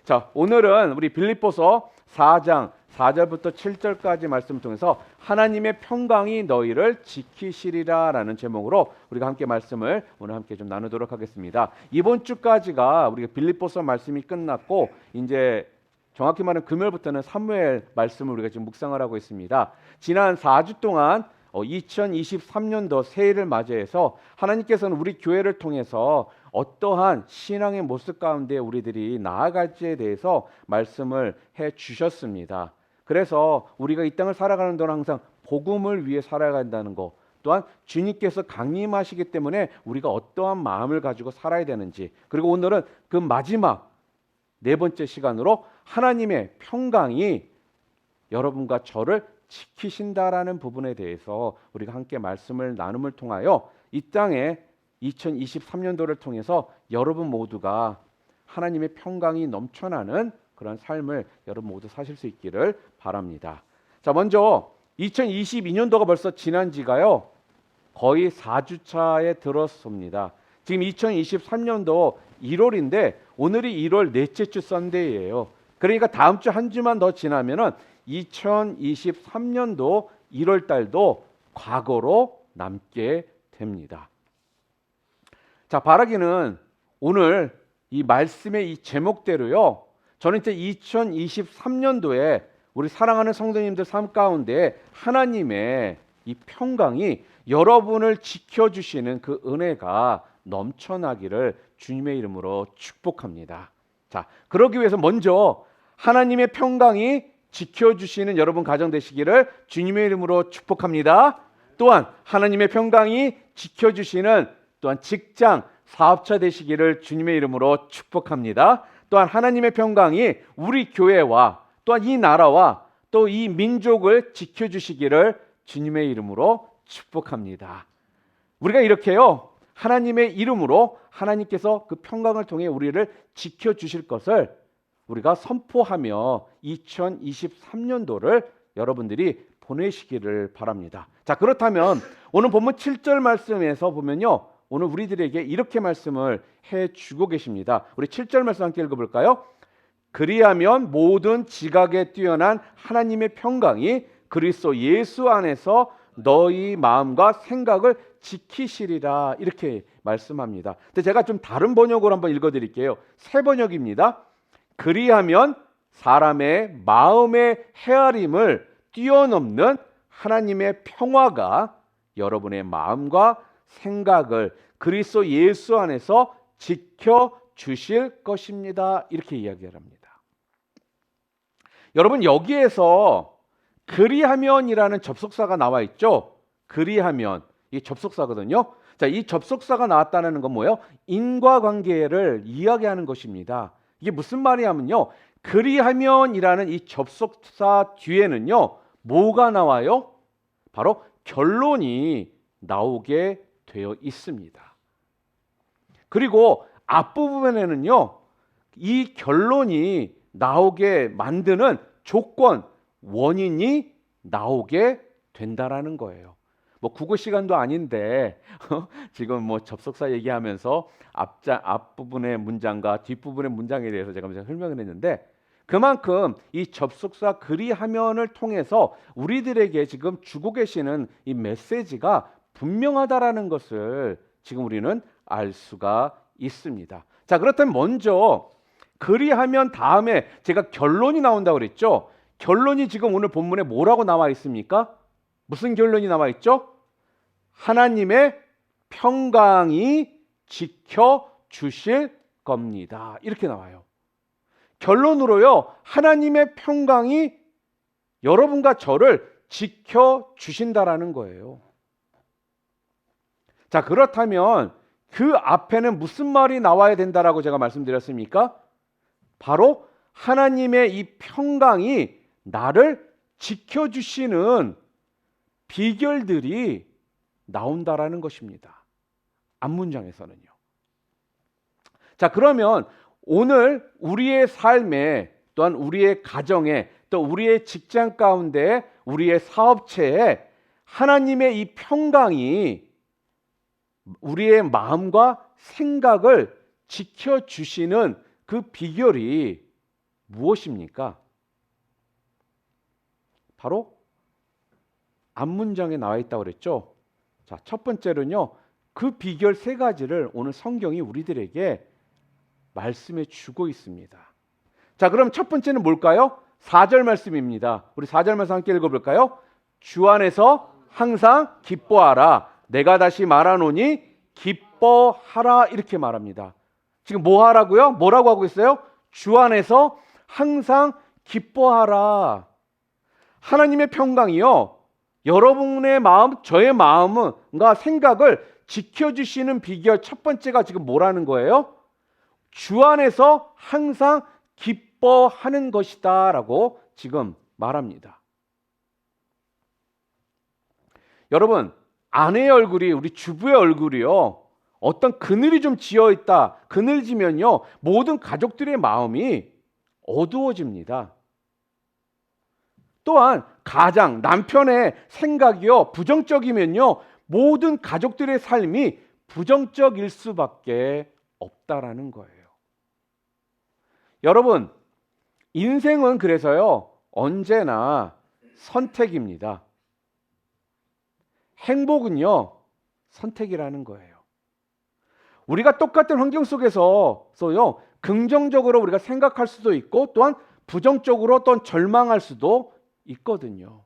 자, 오늘은 우리 빌립보서 4장 4절부터 7절까지 말씀을 통해서 하나님의 평강이 너희를 지키시리라 라는 제목으로 우리가 함께 말씀을 오늘 함께 좀 나누도록 하겠습니다. 이번 주까지가 우리가 빌립보서 말씀이 끝났고 이제 정확히 말하면 금요일부터는 사무엘 말씀을 우리가 지금 묵상을 하고 있습니다. 지난 4주 동안 2023년도 새해를 맞이해서 하나님께서는 우리 교회를 통해서 어떠한 신앙의 모습 가운데 우리들이 나아갈지에 대해서 말씀을 해 주셨습니다. 그래서 우리가 이 땅을 살아가는 동안 항상 복음을 위해 살아간다는 것, 또한 주님께서 강림하시기 때문에 우리가 어떠한 마음을 가지고 살아야 되는지, 그리고 오늘은 그 마지막 네 번째 시간으로 하나님의 평강이 여러분과 저를 지키신다라는 부분에 대해서 우리가 함께 말씀을 나눔을 통하여 이 땅에 2023년도를 통해서 여러분 모두가 하나님의 평강이 넘쳐나는 그런 삶을 여러분 모두 사실 수 있기를 바랍니다. 자, 먼저 2022년도가 벌써 지난 지가요 거의 4주차에 들었습니다. 지금 2023년도 1월인데 오늘이 1월 넷째 주 썬데이예요. 그러니까 다음 주 한 주만 더 지나면은 2023년도 1월 달도 과거로 남게 됩니다. 자, 바라기는 오늘 이 말씀의 이 제목대로요. 저는 이제 2023년도에 우리 사랑하는 성도님들 삶 가운데 하나님의 이 평강이 여러분을 지켜주시는 그 은혜가 넘쳐나기를 주님의 이름으로 축복합니다. 자, 그러기 위해서 먼저 하나님의 평강이 지켜주시는 여러분 가정 되시기를 주님의 이름으로 축복합니다. 또한 하나님의 평강이 지켜주시는 또한 직장, 사업자 되시기를 주님의 이름으로 축복합니다. 또한 하나님의 평강이 우리 교회와 또한 이 나라와 또 이 민족을 지켜주시기를 주님의 이름으로 축복합니다. 우리가 이렇게요 하나님의 이름으로 하나님께서 그 평강을 통해 우리를 지켜주실 것을 우리가 선포하며 2023년도를 여러분들이 보내시기를 바랍니다. 자, 그렇다면 오늘 본문 7절 말씀에서 보면요 오늘 우리들에게 이렇게 말씀을 해주고 계십니다. 우리 7절 말씀 함께 읽어볼까요? 그리하면 모든 지각에 뛰어난 하나님의 평강이 그리스도 예수 안에서 너희 마음과 생각을 지키시리라 이렇게 말씀합니다. 근데 제가 좀 다른 번역으로 한번 읽어드릴게요. 새 번역입니다. 그리하면 사람의 마음의 헤아림을 뛰어넘는 하나님의 평화가 여러분의 마음과 생각을 그리스도 예수 안에서 지켜주실 것입니다. 이렇게 이야기를 합니다. 여러분, 여기에서 그리하면이라는 접속사가 나와 있죠. 그리하면 이 접속사거든요. 자, 이 접속사가 나왔다는 건 뭐예요? 인과관계를 이야기하는 것입니다. 이게 무슨 말이냐면요, 그리하면이라는 이 접속사 뒤에는요 뭐가 나와요? 바로 결론이 나오게 되어 있습니다. 그리고 앞부분에는요 이 결론이 나오게 만드는 조건, 원인이 나오게 된다라는 거예요. 뭐 국어 시간도 아닌데 지금 뭐 접속사 얘기하면서 앞부분의 문장과 뒷부분의 문장에 대해서 제가 설명을 했는데 그만큼 이 접속사 그리하면을 통해서 우리들에게 지금 주고 계시는 이 메시지가 분명하다라는 것을 지금 우리는 알 수가 있습니다. 자, 그렇다면 먼저 그리하면 다음에 제가 결론이 나온다고 그랬죠. 결론이 지금 오늘 본문에 뭐라고 나와 있습니까? 무슨 결론이 나와 있죠? 하나님의 평강이 지켜주실 겁니다. 이렇게 나와요. 결론으로요 하나님의 평강이 여러분과 저를 지켜주신다라는 거예요. 자, 그렇다면 그 앞에는 무슨 말이 나와야 된다라고 제가 말씀드렸습니까? 바로 하나님의 이 평강이 나를 지켜주시는 비결들이 나온다라는 것입니다. 앞문장에서는요. 자, 그러면 오늘 우리의 삶에 또한 우리의 가정에 또 우리의 직장 가운데 우리의 사업체에 하나님의 이 평강이 우리의 마음과 생각을 지켜주시는 그 비결이 무엇입니까? 바로 앞문장에 나와 있다고 그랬죠. 자, 첫 번째로는요. 그 비결 세 가지를 오늘 성경이 우리들에게 말씀해 주고 있습니다. 자, 그럼 첫 번째는 뭘까요? 4절 말씀입니다. 우리 4절 말씀 함께 읽어볼까요? 주 안에서 항상 기뻐하라. 내가 다시 말하노니 기뻐하라. 이렇게 말합니다. 지금 뭐 하라고요? 뭐라고 하고 있어요? 주 안에서 항상 기뻐하라. 하나님의 평강이요. 여러분의 마음, 저의 마음과 생각을 지켜주시는 비결 첫 번째가 지금 뭐라는 거예요? 주 안에서 항상 기뻐하는 것이다 라고 지금 말합니다. 여러분, 아내의 얼굴이, 우리 주부의 얼굴이요, 어떤 그늘이 좀 지어 있다, 그늘지면요 모든 가족들의 마음이 어두워집니다. 또한 가장 남편의 생각이요 부정적이면요 모든 가족들의 삶이 부정적일 수밖에 없다라는 거예요. 여러분, 인생은 그래서요 언제나 선택입니다. 행복은요 선택이라는 거예요. 우리가 똑같은 환경 속에서요 긍정적으로 우리가 생각할 수도 있고 또한 부정적으로 또 절망할 수도 있거든요.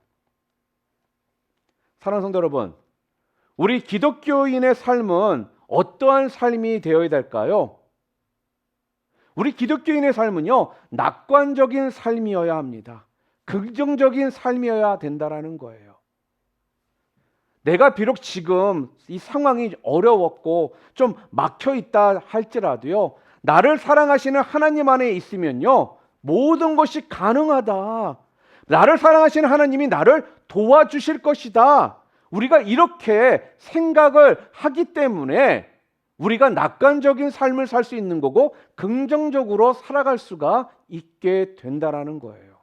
사랑하는 성도 여러분, 우리 기독교인의 삶은 어떠한 삶이 되어야 될까요? 우리 기독교인의 삶은요 낙관적인 삶이어야 합니다. 긍정적인 삶이어야 된다라는 거예요. 내가 비록 지금 이 상황이 어려웠고 좀 막혀 있다 할지라도요 나를 사랑하시는 하나님 안에 있으면요 모든 것이 가능하다. 나를 사랑하시는 하나님이 나를 도와주실 것이다. 우리가 이렇게 생각을 하기 때문에 우리가 낙관적인 삶을 살 수 있는 거고 긍정적으로 살아갈 수가 있게 된다라는 거예요.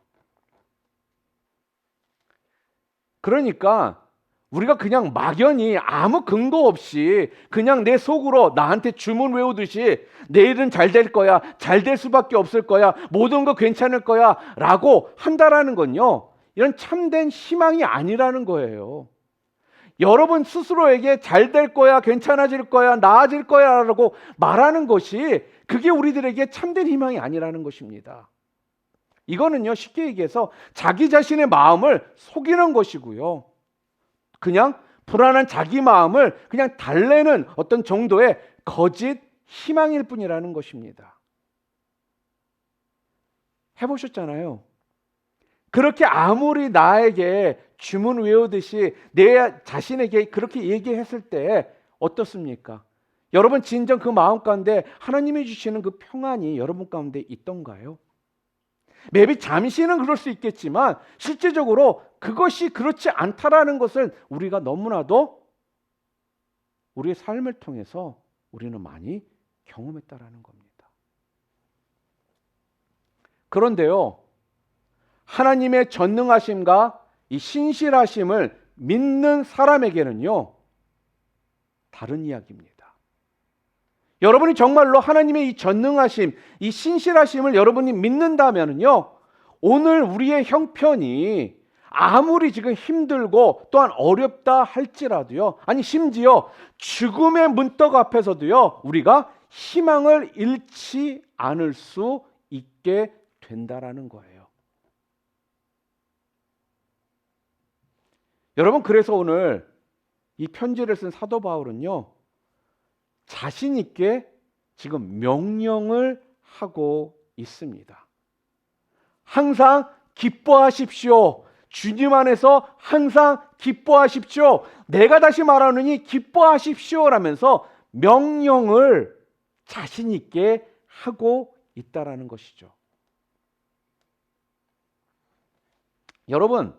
그러니까 우리가 그냥 막연히 아무 근거 없이 그냥 내 속으로 나한테 주문 외우듯이 내일은 잘 될 거야, 잘 될 수밖에 없을 거야, 모든 거 괜찮을 거야 라고 한다라는 건요 이런 참된 희망이 아니라는 거예요. 여러분 스스로에게 잘 될 거야, 괜찮아질 거야, 나아질 거야 라고 말하는 것이 그게 우리들에게 참된 희망이 아니라는 것입니다. 이거는요 쉽게 얘기해서 자기 자신의 마음을 속이는 것이고요 그냥 불안한 자기 마음을 그냥 달래는 어떤 정도의 거짓 희망일 뿐이라는 것입니다. 해보셨잖아요. 그렇게 아무리 나에게 주문 외우듯이 내 자신에게 그렇게 얘기했을 때 어떻습니까? 여러분 진정 그 마음 가운데 하나님이 주시는 그 평안이 여러분 가운데 있던가요? maybe 잠시는 그럴 수 있겠지만 실제적으로 그것이 그렇지 않다라는 것을 우리가 너무나도 우리의 삶을 통해서 우리는 많이 경험했다라는 겁니다. 그런데요, 하나님의 전능하심과 이 신실하심을 믿는 사람에게는요, 다른 이야기입니다. 여러분이 정말로 하나님의 이 전능하심, 이 신실하심을 여러분이 믿는다면요, 오늘 우리의 형편이 아무리 지금 힘들고 또한 어렵다 할지라도요, 아니 심지어 죽음의 문턱 앞에서도요, 우리가 희망을 잃지 않을 수 있게 된다라는 거예요. 여러분, 그래서 오늘 이 편지를 쓴 사도 바울은요, 자신 있게 지금 명령을 하고 있습니다. 항상 기뻐하십시오. 주님 안에서 항상 기뻐하십시오. 내가 다시 말하느니 기뻐하십시오 라면서 명령을 자신 있게 하고 있다라는 것이죠. 여러분,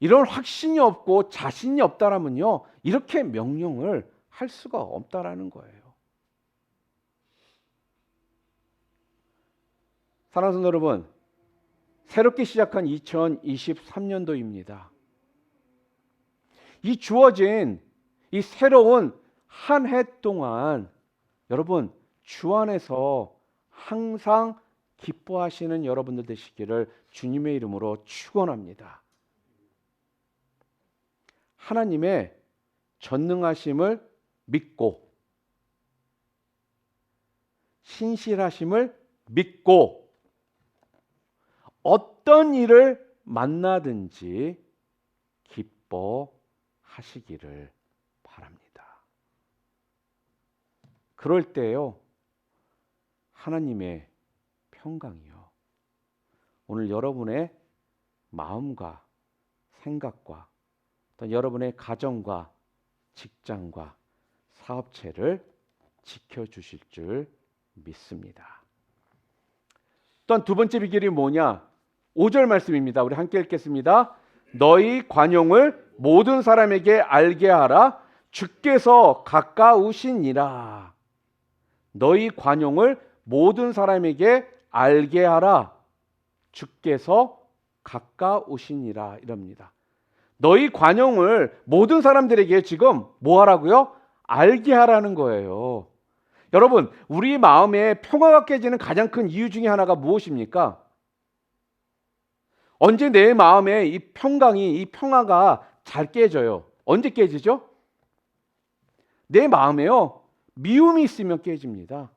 이런 확신이 없고 자신이 없다라면요, 이렇게 명령을 할 수가 없다라는 거예요. 사랑하는 성도 여러분, 새롭게 시작한 2023년도입니다. 이 주어진 이 새로운 한 해 동안 여러분 주 안에서 항상 기뻐하시는 여러분들 되시기를 주님의 이름으로 축원합니다. 하나님의 전능하심을 믿고 신실하심을 믿고 어떤 일을 만나든지 기뻐하시기를 바랍니다. 그럴 때요, 하나님의 평강이요, 오늘 여러분의 마음과 생각과 또 여러분의 가정과 직장과 사업체를 지켜주실 줄 믿습니다. 또한 두 번째 비결이 뭐냐? 5절 말씀입니다. 우리 함께 읽겠습니다. 너희 관용을 모든 사람에게 알게 하라. 주께서 가까우시니라. 너희 관용을 모든 사람에게 알게 하라. 주께서 가까우시니라. 이럽니다. 너희 관용을 모든 사람들에게 지금 뭐 하라고요? 알게 하라는 거예요. 여러분, 우리 마음에 평화가 깨지는 가장 큰 이유 중에 하나가 무엇입니까? 언제 내 마음에 이 평강이, 이 평화가 잘 깨져요? 언제 깨지죠? 내 마음에요, 미움이 있으면 깨집니다.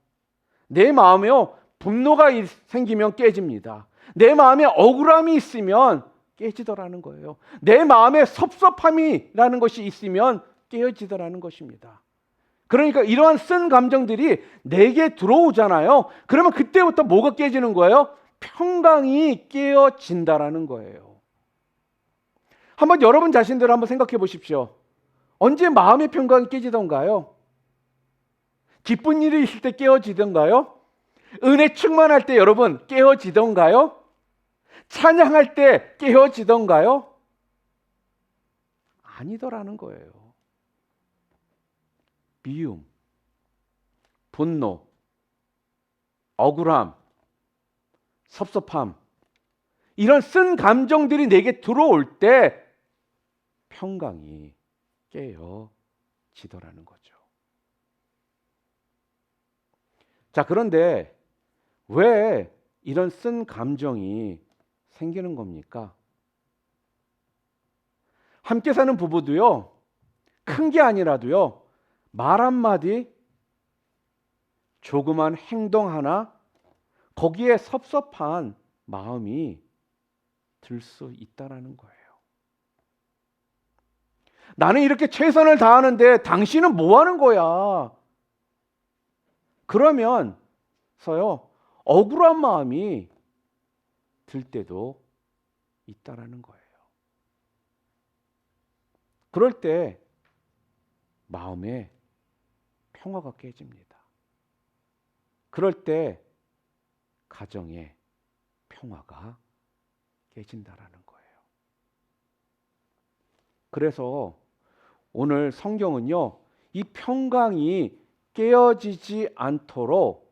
내 마음에요, 분노가 생기면 깨집니다. 내 마음에 억울함이 있으면 깨지더라는 거예요. 내 마음에 섭섭함이라는 것이 있으면 깨어지더라는 것입니다. 그러니까 이러한 쓴 감정들이 내게 들어오잖아요. 그러면 그때부터 뭐가 깨지는 거예요? 평강이 깨어진다라는 거예요. 한번 여러분 자신들을 한번 생각해 보십시오. 언제 마음의 평강이 깨지던가요? 기쁜 일이 있을 때 깨어지던가요? 은혜 충만할 때 여러분 깨어지던가요? 찬양할 때 깨어지던가요? 아니더라는 거예요. 미움, 분노, 억울함, 섭섭함, 이런 쓴 감정들이 내게 들어올 때 평강이 깨어지더라는 거죠. 자, 그런데 왜 이런 쓴 감정이 생기는 겁니까? 함께 사는 부부도요, 큰 게 아니라도요, 말 한마디, 조그만 행동 하나, 거기에 섭섭한 마음이 들 수 있다라는 거예요. 나는 이렇게 최선을 다하는데 당신은 뭐 하는 거야? 그러면서요, 억울한 마음이 들 때도 있다라는 거예요. 그럴 때 마음에 평화가 깨집니다. 그럴 때 가정에 평화가 깨진다라는 거예요. 그래서 오늘 성경은요, 이 평강이 깨어지지 않도록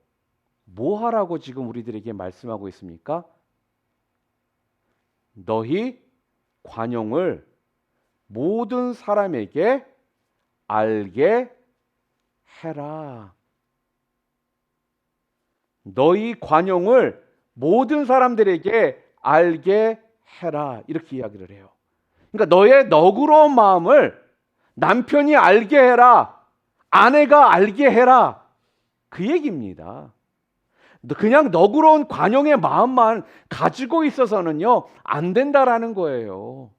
뭐 하라고 지금 우리들에게 말씀하고 있습니까? 너희 관용을 모든 사람에게 알게 해라. 너희 관용을 모든 사람들에게 알게 해라. 이렇게 이야기를 해요. 그러니까 너의 너그러운 마음을 남편이 알게 해라. 아내가 알게 해라. 그 얘기입니다. 그냥 너그러운 관용의 마음만 가지고 있어서는요, 안 된다라는 거예요.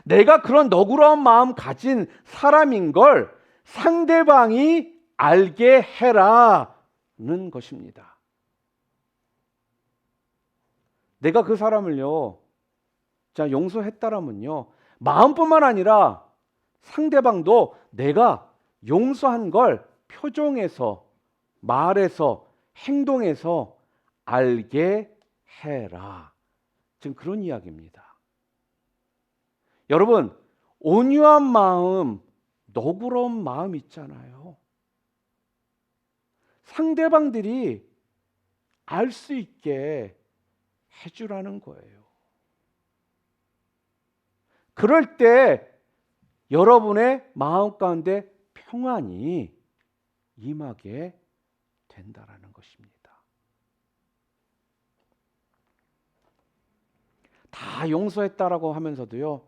내가 그런 너그러운 마음 가진 사람인 걸 상대방이 알게 해라는 것입니다. 내가 그 사람을요, 자, 용서했다라면요, 마음뿐만 아니라 상대방도 내가 용서한 걸 표정에서, 말에서, 행동에서 알게 해라. 지금 그런 이야기입니다. 여러분, 온유한 마음, 너그러운 마음 있잖아요. 상대방들이 알 수 있게 해주라는 거예요. 그럴 때 여러분의 마음 가운데 평안이 임하게 된다라는 것입니다. 다 용서했다라고 하면서도요,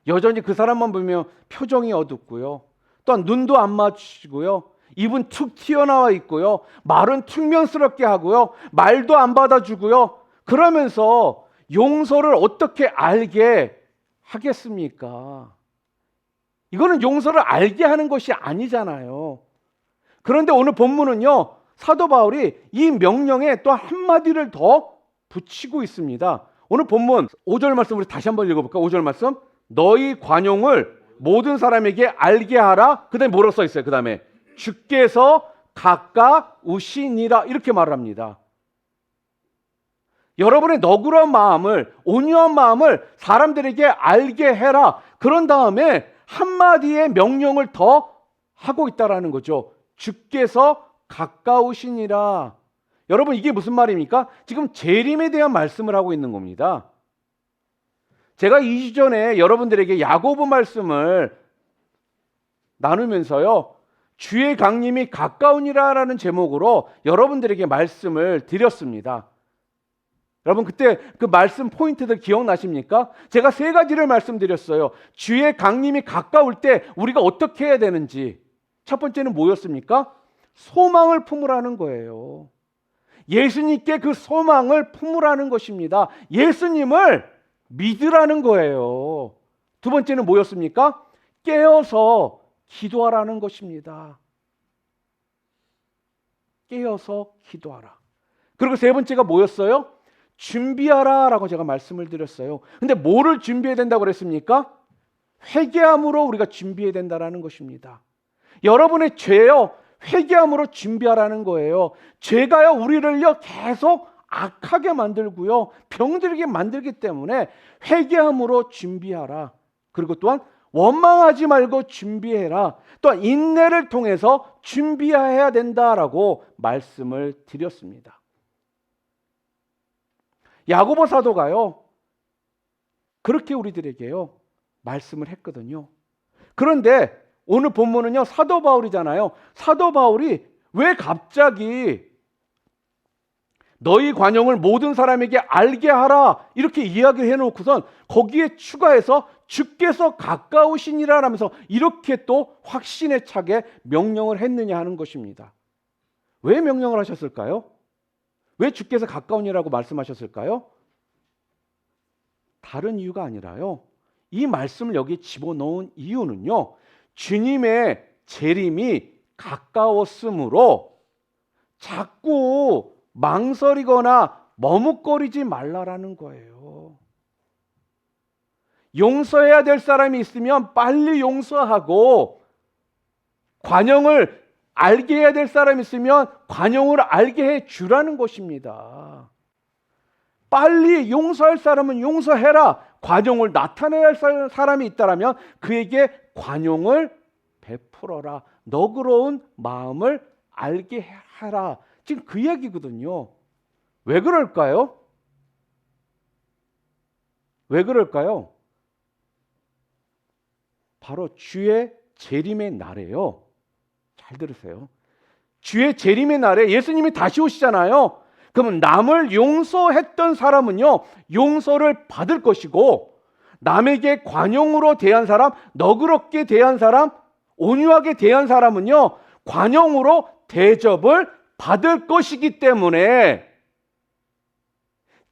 여전히 그 사람만 보면 표정이 어둡고요, 또한 눈도 안 맞추시고요, 입은 툭 튀어나와 있고요, 말은 퉁명스럽게 하고요, 말도 안 받아주고요, 그러면서 용서를 어떻게 알게 하겠습니까? 이거는 용서를 알게 하는 것이 아니잖아요. 그런데 오늘 본문은요, 사도 바울이 이 명령에 또 한마디를 더 붙이고 있습니다. 오늘 본문 5절 말씀 우리 다시 한번 읽어볼까? 5절 말씀. 너희 관용을 모든 사람에게 알게 하라. 그 다음에 뭐라고 써 있어요? 그 다음에 주께서 가까우시니라, 이렇게 말합니다. 여러분의 너그러운 마음을, 온유한 마음을 사람들에게 알게 해라. 그런 다음에 한마디의 명령을 더 하고 있다라는 거죠. 주께서 가까우시니라. 여러분, 이게 무슨 말입니까? 지금 재림에 대한 말씀을 하고 있는 겁니다. 제가 2주 전에 여러분들에게 야고보 말씀을 나누면서요, 주의 강림이 가까우니라라는 제목으로 여러분들에게 말씀을 드렸습니다. 여러분, 그때 그 말씀 포인트들 기억나십니까? 제가 3가지를 말씀드렸어요. 주의 강림이 가까울 때 우리가 어떻게 해야 되는지. 첫 번째는 뭐였습니까? 소망을 품으라는 거예요. 예수님께 그 소망을 품으라는 것입니다. 예수님을 믿으라는 거예요. 두 번째는 뭐였습니까? 깨어서 기도하라는 것입니다. 깨어서 기도하라. 그리고 세 번째가 뭐였어요? 준비하라라고 제가 말씀을 드렸어요. 근데 뭐를 준비해야 된다고 그랬습니까? 회개함으로 우리가 준비해야 된다는 것입니다. 여러분의 죄요, 회개함으로 준비하라는 거예요. 죄가요, 우리를요 계속 악하게 만들고요, 병들게 만들기 때문에 회개함으로 준비하라. 그리고 또한 원망하지 말고 준비해라. 또한 인내를 통해서 준비해야 된다라고 말씀을 드렸습니다. 야고보 사도가요, 그렇게 우리들에게요 말씀을 했거든요. 그런데 오늘 본문은요, 사도 바울이잖아요. 사도 바울이 왜 갑자기 너희 관용을 모든 사람에게 알게 하라 이렇게 이야기를 해놓고선 거기에 추가해서 주께서 가까우시니라 하면서 이렇게 또 확신에 차게 명령을 했느냐 하는 것입니다. 왜 명령을 하셨을까요? 왜 주께서 가까우니라고 말씀하셨을까요? 다른 이유가 아니라요, 이 말씀을 여기 집어넣은 이유는요, 주님의 재림이 가까웠으므로 자꾸 망설이거나 머뭇거리지 말라라는 거예요. 용서해야 될 사람이 있으면 빨리 용서하고, 관용을 알게 해야 될 사람이 있으면 관용을 알게 해 주라는 것입니다. 빨리 용서할 사람은 용서해라. 관용을 나타내야 할 사람이 있다면 그에게 관용을 베풀어라. 너그러운 마음을 알게 하라. 지금 그 얘기거든요. 왜 그럴까요? 왜 그럴까요? 바로 주의 재림의 날에요. 잘 들으세요. 주의 재림의 날에 예수님이 다시 오시잖아요. 그러면 남을 용서했던 사람은요, 용서를 받을 것이고, 남에게 관용으로 대한 사람, 너그럽게 대한 사람, 온유하게 대한 사람은요, 관용으로 대접을 받을 것이기 때문에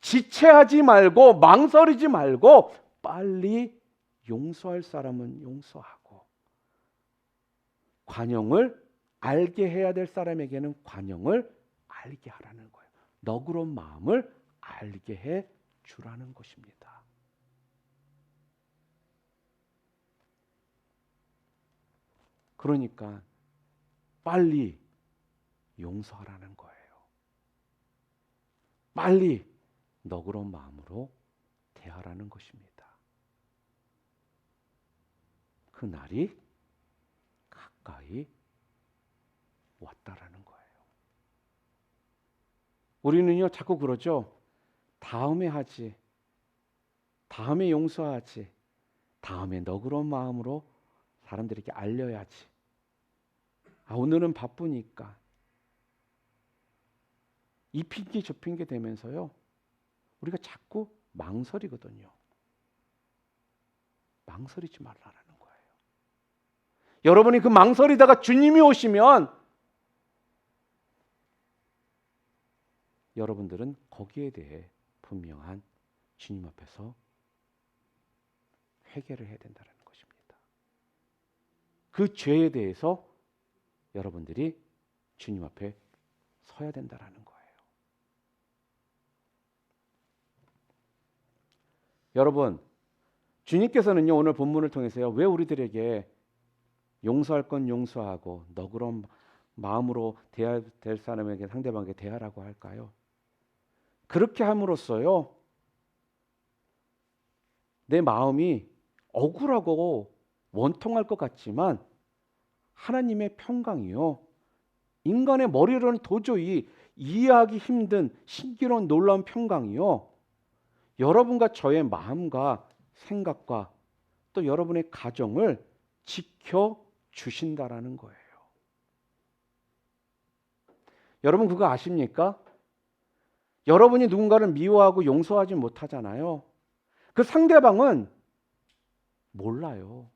지체하지 말고 망설이지 말고 빨리 용서할 사람은 용서하고, 관용을 알게 해야 될 사람에게는 관용을 알게 하라는 거예요. 너그러운 마음을 알게 해 주라는 것입니다. 그러니까 빨리 용서하라는 거예요. 빨리 너그러운 마음으로 대하라는 것입니다. 그 날이 가까이 왔다라는 거예요. 우리는요 자꾸 그러죠. 다음에 하지, 다음에 용서하지, 다음에 너그러운 마음으로 사람들에게 알려야지. 오늘은 바쁘니까. 이 핑계 저 핑계 되면서요, 우리가 자꾸 망설이거든요. 망설이지 말라는 거예요. 여러분이 그 망설이다가 주님이 오시면 여러분들은 거기에 대해 분명한 주님 앞에서 회개를 해야 된다는 것입니다. 그 죄에 대해서 여러분들이 주님 앞에 서야 된다는 거예요. 여러분, 주님께서는요, 오늘 본문을 통해서요, 왜 우리들에게 용서할 건 용서하고 너그러운 마음으로 대해야 될 사람에게, 상대방에게 대하라고 할까요? 그렇게 함으로써요, 내 마음이 억울하고 원통할 것 같지만 하나님의 평강이요, 인간의 머리로는 도저히 이해하기 힘든 신기로운 놀라운 평강이요, 여러분과 저의 마음과 생각과 또 여러분의 가정을 지켜주신다라는 거예요. 여러분 그거 아십니까? 여러분이 누군가를 미워하고 용서하지 못하잖아요. 그 상대방은 몰라요.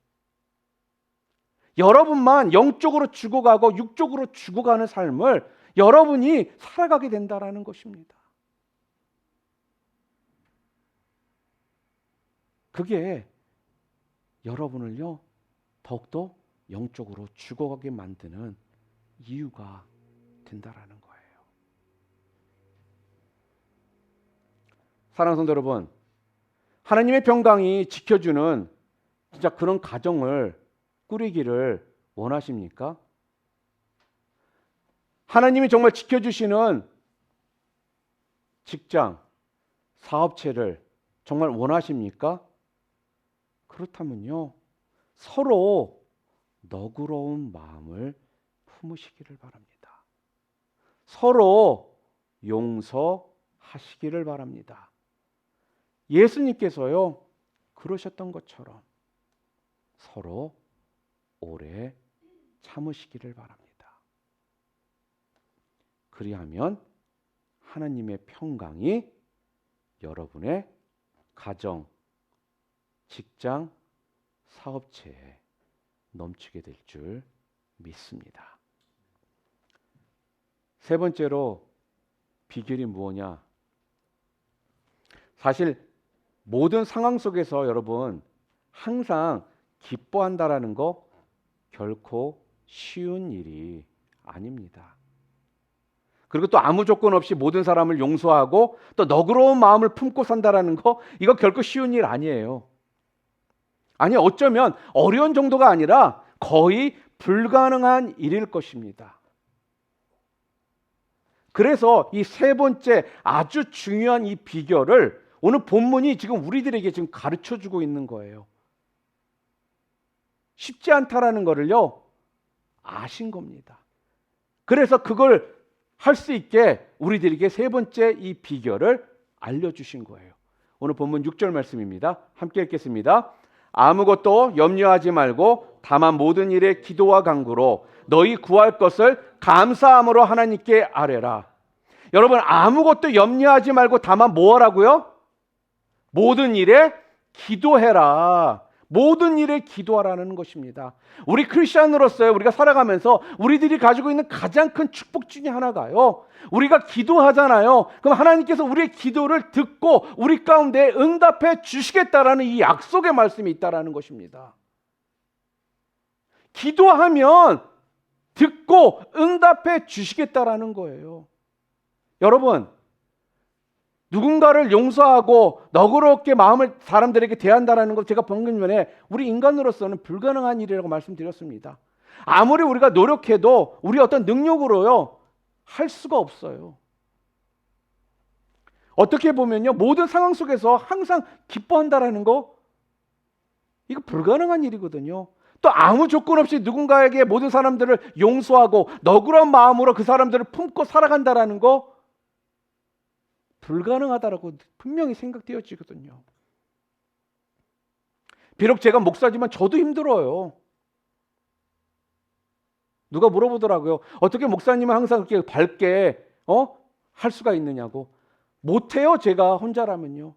여러분만 영적으로 죽어가고 육적으로 죽어가는 삶을 여러분이 살아가게 된다라는 것입니다. 그게 여러분을요, 더욱더 영적으로 죽어가게 만드는 이유가 된다라는 거예요. 사랑하는 성도 여러분, 하나님의 평강이 지켜주는 진짜 그런 가정을 꾸리기를 원하십니까? 하나님이 정말 지켜주시는 직장, 사업체를 정말 원하십니까? 그렇다면요, 서로 너그러운 마음을 품으시기를 바랍니다. 서로 용서하시기를 바랍니다. 예수님께서요, 그러셨던 것처럼 서로 오래 참으시기를 바랍니다. 그리하면 하나님의 평강이 여러분의 가정, 직장, 사업체에 넘치게 될 줄 믿습니다. 세 번째로 비결이 무엇냐? 사실 모든 상황 속에서 여러분 항상 기뻐한다라는 거 결코 쉬운 일이 아닙니다. 그리고 또 아무 조건 없이 모든 사람을 용서하고 또 너그러운 마음을 품고 산다라는 거, 이거 결코 쉬운 일 아니에요. 아니, 어쩌면 어려운 정도가 아니라 거의 불가능한 일일 것입니다. 그래서 이 세 번째 아주 중요한 이 비결을 오늘 본문이 지금 우리들에게 지금 가르쳐 주고 있는 거예요. 쉽지 않다라는 거를요, 아신 겁니다. 그래서 그걸 할 수 있게 우리들에게 세 번째 이 비결을 알려주신 거예요. 오늘 본문 6절 말씀입니다. 함께 읽겠습니다. 아무것도 염려하지 말고 다만 모든 일에 기도와 간구로 너희 구할 것을 감사함으로 하나님께 아뢰라. 여러분, 아무것도 염려하지 말고 다만 뭐 하라고요? 모든 일에 기도해라. 모든 일에 기도하라는 것입니다. 우리 크리스천으로서요, 우리가 살아가면서 우리들이 가지고 있는 가장 큰 축복 중에 하나가요, 우리가 기도하잖아요. 그럼 하나님께서 우리의 기도를 듣고 우리 가운데 응답해 주시겠다라는 이 약속의 말씀이 있다라는 것입니다. 기도하면 듣고 응답해 주시겠다라는 거예요. 여러분, 누군가를 용서하고 너그럽게 마음을 사람들에게 대한다라는 것, 제가 방금 전에 우리 인간으로서는 불가능한 일이라고 말씀드렸습니다. 아무리 우리가 노력해도 우리 어떤 능력으로요 할 수가 없어요. 어떻게 보면요, 모든 상황 속에서 항상 기뻐한다라는 거, 이거 불가능한 일이거든요. 또 아무 조건 없이 누군가에게 모든 사람들을 용서하고 너그러운 마음으로 그 사람들을 품고 살아간다라는 거, 불가능하다라고 분명히 생각되어지거든요. 비록 제가 목사지만 저도 힘들어요. 누가 물어보더라고요. 어떻게 목사님은 항상 그렇게 밝게 할 수가 있느냐고. 못해요, 제가 혼자라면요.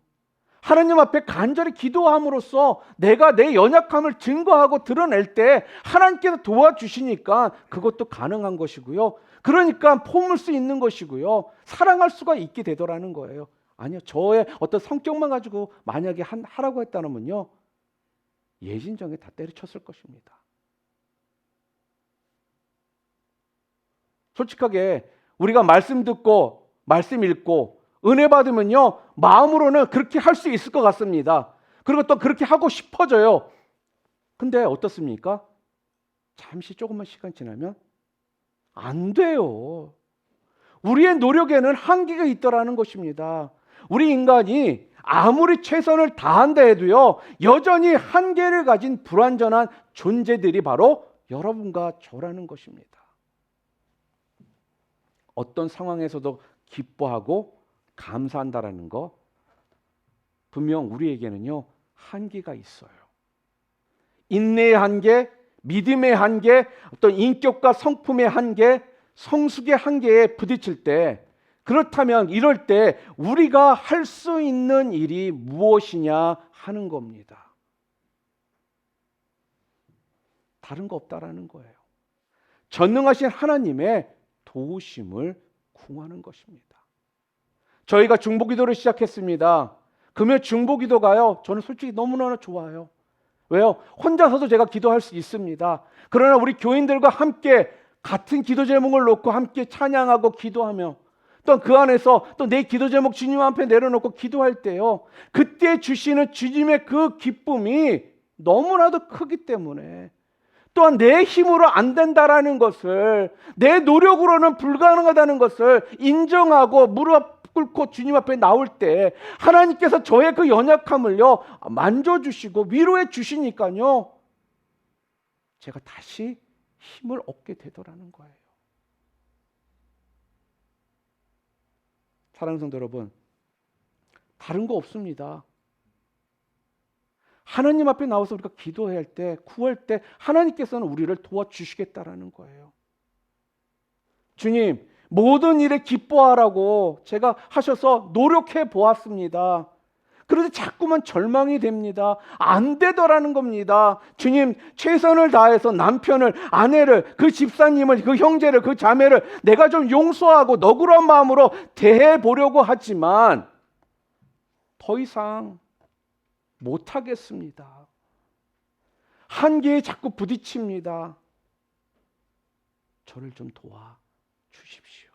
하나님 앞에 간절히 기도함으로써 내가 내 연약함을 증거하고 드러낼 때 하나님께서 도와주시니까 그것도 가능한 것이고요. 그러니까 품을 수 있는 것이고요. 사랑할 수가 있게 되더라는 거예요. 아니요. 저의 어떤 성격만 가지고 만약에 하라고 했다면요. 예진정에 다 때려쳤을 것입니다. 솔직하게 우리가 말씀 듣고 말씀 읽고 은혜 받으면요. 마음으로는 그렇게 할 수 있을 것 같습니다. 그리고 또 그렇게 하고 싶어져요. 근데 어떻습니까? 잠시 조금만 시간 지나면 안 돼요. 우리의 노력에는 한계가 있더라는 것입니다. 우리 인간이 아무리 최선을 다한다 해도요. 여전히 한계를 가진 불완전한 존재들이 바로 여러분과 저라는 것입니다. 어떤 상황에서도 기뻐하고 감사한다라는 거 분명 우리에게는요. 한계가 있어요. 인내의 한계, 믿음의 한계, 어떤 인격과 성품의 한계, 성숙의 한계에 부딪힐 때 그렇다면 이럴 때 우리가 할 수 있는 일이 무엇이냐 하는 겁니다. 다른 거 없다라는 거예요. 전능하신 하나님의 도우심을 구하는 것입니다. 저희가 중보기도를 시작했습니다. 금요 중보기도가요. 저는 솔직히 너무나 좋아요. 왜요? 혼자서도 제가 기도할 수 있습니다. 그러나 우리 교인들과 함께 같은 기도 제목을 놓고 함께 찬양하고 기도하며 또 그 안에서 또 내 기도 제목 주님 앞에 내려놓고 기도할 때요. 그때 주시는 주님의 그 기쁨이 너무나도 크기 때문에 또한 내 힘으로 안 된다라는 것을 내 노력으로는 불가능하다는 것을 인정하고 무릎 꿇고 주님 앞에 나올 때 하나님께서 저의 그 연약함을요 만져주시고 위로해 주시니까요 제가 다시 힘을 얻게 되더라는 거예요. 사랑하는 성도 여러분, 다른 거 없습니다. 하나님 앞에 나와서 우리가 기도할 때, 구할 때 하나님께서는 우리를 도와주시겠다라는 거예요. 주님, 모든 일에 기뻐하라고 제가 하셔서 노력해 보았습니다. 그런데 자꾸만 절망이 됩니다. 안 되더라는 겁니다. 주님, 최선을 다해서 남편을, 아내를, 그 집사님을, 그 형제를, 그 자매를 내가 좀 용서하고 너그러운 마음으로 대해 보려고 하지만 더 이상 못하겠습니다. 한계에 자꾸 부딪힙니다. 저를 좀 도와 주십시오.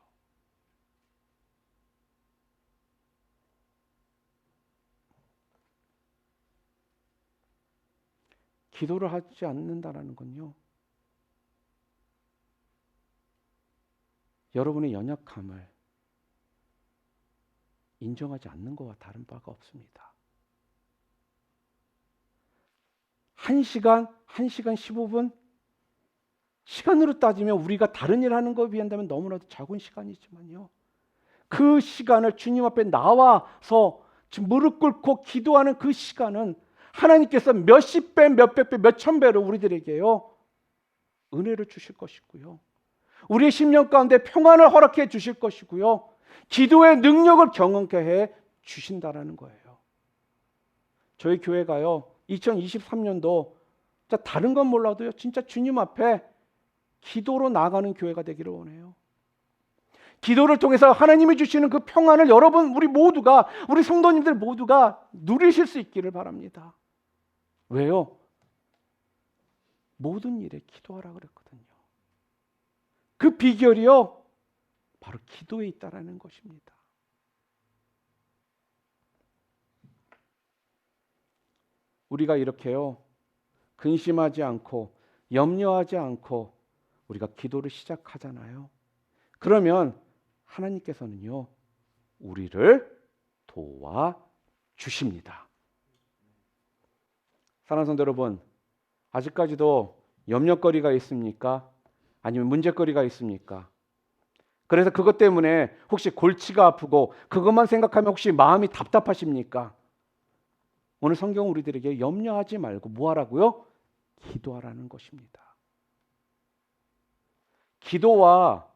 기도를 하지 않는다라는 건요. 여러분의 연약함을 인정하지 않는 것과 다른 바가 없습니다. 1시간 15분? 시간으로 따지면 우리가 다른 일 하는 것에 비한다면 너무나도 작은 시간이지만요. 그 시간을 주님 앞에 나와서 무릎 꿇고 기도하는 그 시간은 하나님께서 몇십 배, 몇백 배, 몇천 배로 우리들에게요. 은혜를 주실 것이고요. 우리의 심령 가운데 평안을 허락해 주실 것이고요. 기도의 능력을 경험케 해 주신다라는 거예요. 저희 교회가요. 2023년도 다른 건 몰라도요. 진짜 주님 앞에 기도로 나아가는 교회가 되기를 원해요. 기도를 통해서 하나님이 주시는 그 평안을 여러분 우리 모두가 우리 성도님들 모두가 누리실 수 있기를 바랍니다. 왜요? 모든 일에 기도하라 그랬거든요. 그 비결이요. 바로 기도에 있다라는 것입니다. 우리가 이렇게요. 근심하지 않고 염려하지 않고 우리가 기도를 시작하잖아요. 그러면 하나님께서는요. 우리를 도와주십니다. 사랑하는 성도 여러분, 아직까지도 염려거리가 있습니까? 아니면 문제거리가 있습니까? 그래서 그것 때문에 혹시 골치가 아프고 그것만 생각하면 혹시 마음이 답답하십니까? 오늘 성경은 우리들에게 염려하지 말고 뭐 하라고요? 기도하라는 것입니다. 기도와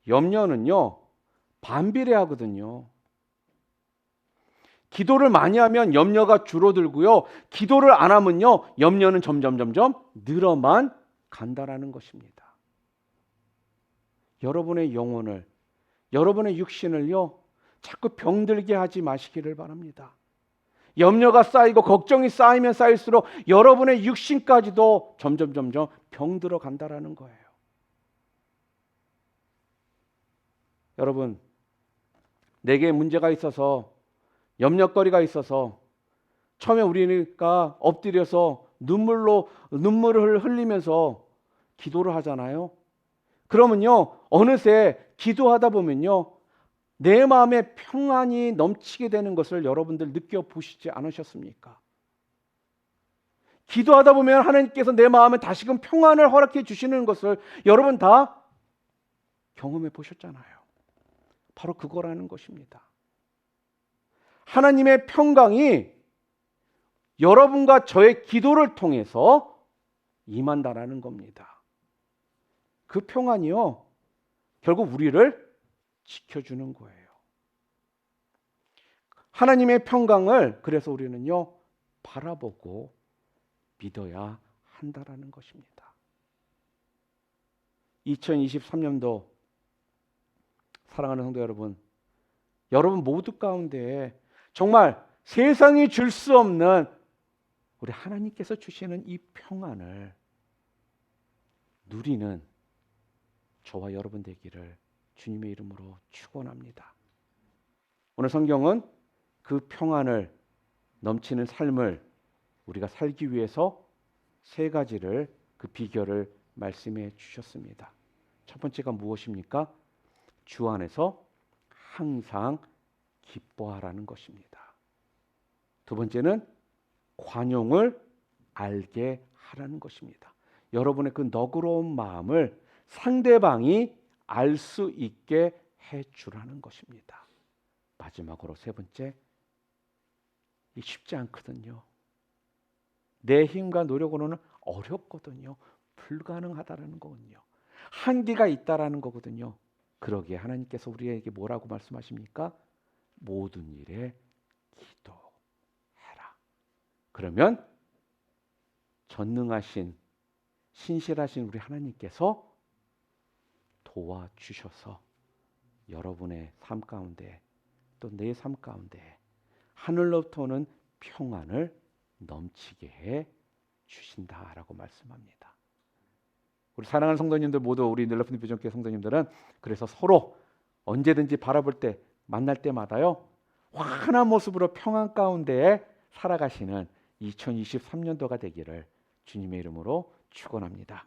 염려는요 반비례하거든요. 기도를 많이 하면 염려가 줄어들고요. 기도를 안 하면요. 염려는 점점 늘어만 간다라는 것입니다. 여러분의 영혼을, 여러분의 육신을요. 자꾸 병들게 하지 마시기를 바랍니다. 염려가 쌓이고 걱정이 쌓이면 쌓일수록 여러분의 육신까지도 점점 병들어 간다라는 거예요. 여러분, 내게 문제가 있어서 염려거리가 있어서 처음에 우리가 엎드려서 눈물을 흘리면서 기도를 하잖아요. 그러면요, 어느새 기도하다 보면요, 내 마음에 평안이 넘치게 되는 것을 여러분들 느껴보시지 않으셨습니까? 기도하다 보면 하나님께서 내 마음에 다시금 평안을 허락해 주시는 것을 여러분 다 경험해 보셨잖아요. 바로 그거라는 것입니다. 하나님의 평강이 여러분과 저의 기도를 통해서 임한다라는 겁니다. 그 평안이요, 결국 우리를 지켜주는 거예요. 하나님의 평강을 그래서 우리는요, 바라보고 믿어야 한다라는 것입니다. 2023년도 사랑하는 성도 여러분, 여러분 모두 가운데 정말 세상이 줄 수 없는 우리 하나님께서 주시는 이 평안을 누리는 저와 여러분 되기를 주님의 이름으로 축원합니다. 오늘 성경은 그 평안을 넘치는 삶을 우리가 살기 위해서 세 가지를 그 비결을 말씀해 주셨습니다. 첫 번째가 무엇입니까? 주 안에서 항상 기뻐하라는 것입니다. 두 번째는 관용을 알게 하라는 것입니다. 여러분의 그 너그러운 마음을 상대방이 알 수 있게 해 주라는 것입니다. 마지막으로 세 번째, 이 쉽지 않거든요. 내 힘과 노력으로는 어렵거든요. 불가능하다라는 거군요. 한계가 있다라는 거거든요. 그러기에 하나님께서 우리에게 뭐라고 말씀하십니까? 모든 일에 기도해라. 그러면 전능하신 신실하신 우리 하나님께서 도와주셔서 여러분의 삶 가운데 또 내 삶 가운데 하늘로부터 오는 평안을 넘치게 해 주신다라고 말씀합니다. 우리 사랑하는 성도님들 모두, 우리 늘러픈 비전교회 성도님들은 그래서 서로 언제든지 바라볼 때, 만날 때마다요, 환한 모습으로 평안 가운데 살아가시는 2023년도가 되기를 주님의 이름으로 축원합니다.